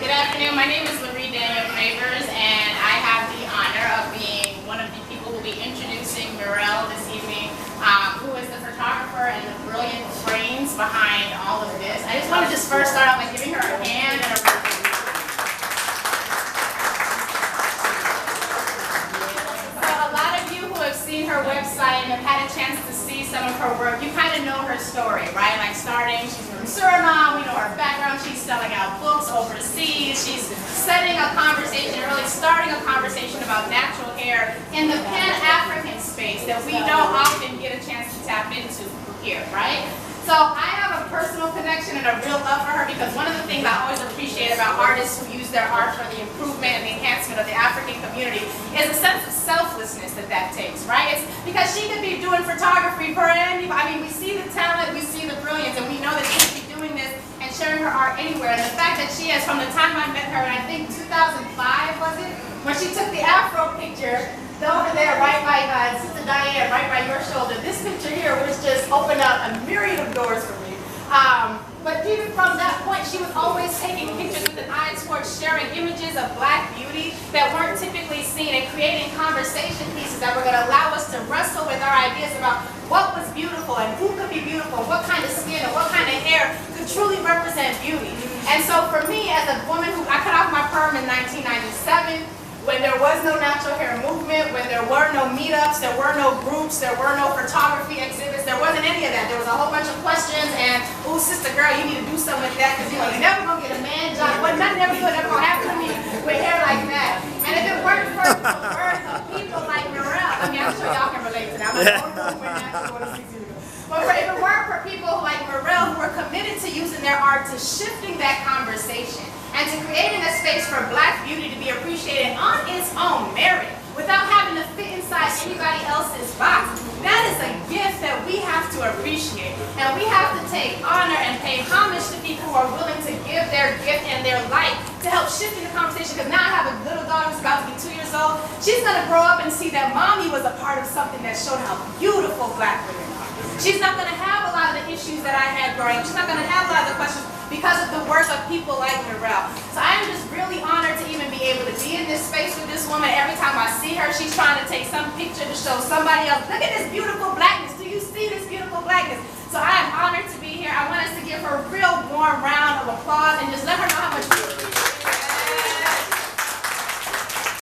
Good afternoon. My name is Lurie and I have the honor of being one of the people who will be introducing Mirelle this evening, who is the photographer and the brilliant brains behind all of this. I just want to first start out by giving her a hand and a round of applause. So a lot of you who have seen her website and have had a chance to see some of her work, you kind of know her story, right? Like starting, she's from Suriname, we know her background, she's selling out books overseas, she's setting a conversation, really starting a conversation about natural hair in the Pan-African space that we don't often get a chance to tap into here, right? So I have a personal connection and a real love for her because one of the things I always appreciate about artists who use their art for the improvement and the enhancement of the African community is a sense of selflessness that takes, right? It's because she could be doing photography for anybody. I mean, we see the talent, we see the brilliance, and we know that she could be doing this and sharing her art anywhere. And the fact that she has, from the time I met her, and I think 2005 was it, when she took the Afro picture, over there, right by Sister Diane, right by your shoulder. This picture here was just opened up a myriad of doors for me. But even from that point, she was always taking pictures with an eye towards sharing images of Black beauty that weren't typically seen and creating conversation pieces that were going to allow us to wrestle with our ideas about what was beautiful and who could be beautiful, what kind of skin and what kind of hair could truly represent beauty. And so for me, as a woman who, I cut off my perm in 1997, when there was no natural hair movement, when there were no meetups, there were no groups, there were no photography exhibits, there wasn't any of that. There was a whole bunch of questions and, oh, sister girl, you need to do something with that because you're never going to get a man job. Well, nothing ever good ever going to happen to me with hair like that. And if it weren't for the work of people like Mirelle, I mean, I'm sure y'all can relate to that. I'm but if it weren't for people like Mirelle who were committed to using their art to shifting that conversation and to creating a space for Black beauty to be appreciated on its own merit without having to fit inside anybody else's box, that is a gift that we have to appreciate. And we have to take honor and pay homage to people who are willing to give their gift and their light to help shift the conversation. Because now I have a little daughter who's about to be 2 years old. She's going to grow up and see that mommy was a part of something that showed how beautiful Black women are. She's not going to have a lot of the issues that I had growing up. She's not going to have a lot of the questions because of the work of people like Mirelle. So I am just really honored to even be able to be in this space with this woman. Every time I see her, she's trying to take some picture to show somebody else, look at this beautiful Blackness. Do you see this beautiful Blackness? So I am honored to be here. I want us to give her a real warm round of applause and just let her know how much